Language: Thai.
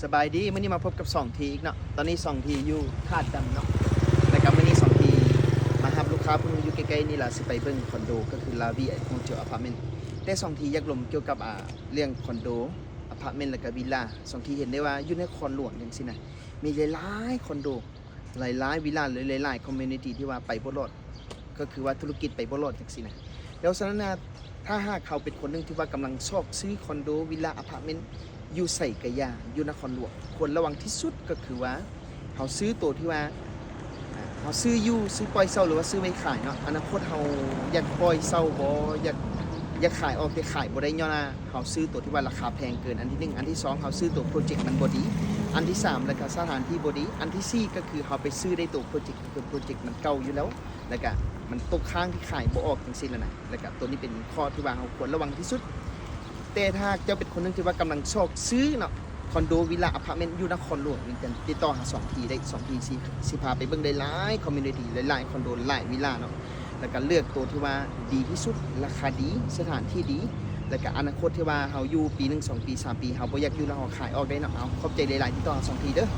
สบายดีมื้อนี้มาพบกับ2ทีอีกเนาะตอนนี้2ทีอยู่คาดดำเนาะแล้วก็มื้อนี้2ทีมารับลูกค้าผู้นึงอยู่ใกล้ๆนี่ล่ะสิไปเบิ่งคอนโดก็คือลาวีโฮเทลอพาร์ตเมนต์แต่2ทีอยากลมเกี่ยวกับเรื่องคอนโดอพาร์ตเมนต์แล้วก็วิลล่า2ทีเห็นได้ว่าอยู่ในคอนหลวงจังซี่นะมีหลายๆคอนโดหลายๆวิลล่าหลายๆคอมมูนิตี้ที่ว่าไปบ่รอดก็คือว่าธุรกิจไปบ่รอดจังซี่นะแล้วฉะนั้นถ้าหากเขาเป็นคนนึงที่ว่ากำลังชอบซื้อคอนโดวิลล่าอพาร์ตเมนต์อยู่ใส่กะยาอยู่นครหลวงควรระวังที่สุดก็คือว่าเขาซื้อตัวที่ว่าเขาซื้ออยู่ซื้อปล่อยเช่าหรือว่าซื้อไว้ขายเนาะอนาคตเขาอยากปล่อยเช่าบ่อยากขายออกแต่ขายบ่ได้ย้อนเขาซื้อตัวที่ว่าราคาแพงเกินอันที่1อันที่2เขาซื้อตัวโปรเจกต์มันบ่ดีอันที่3แล้วก็สถานที่บ่ดีอันที่4ก็คือเขาไปซื้อได้ตัวโปรเจกต์คือโปรเจกต์มันเก่าอยู่แล้วแล้วก็มันตกค้างที่ขายบ่ออกจังซี่แล้วนะแล้วก็ตัวนี้เป็นข้อที่ว่าเขาควรระวังที่สุดแต่ถ้าเจ้าเป็นคนนึงที่ว่ากำลังชอบซื้อเนาะคอนโดวิลล่าอพาร์ตเมนต์อยู่นครหลวงนี่กันติดต่อหา2ทีได้2ทีสิพาไปเบิ่งได้หลายคอมมูนิตี้หลายๆคอนโดหลายวิลล่าเนาะแล้วก็เลือกตัวที่ว่าดีที่สุดราคาดีสถานที่ดีแล้วก็อนาคตที่ว่าเฮาอยู่ปี1 2 ปี 3 ปีเฮาบ่อยากอยู่แล้วเฮาขายออกได้เนาะเอาขอบใจหลายๆที่ต่อ2ทีเด้อ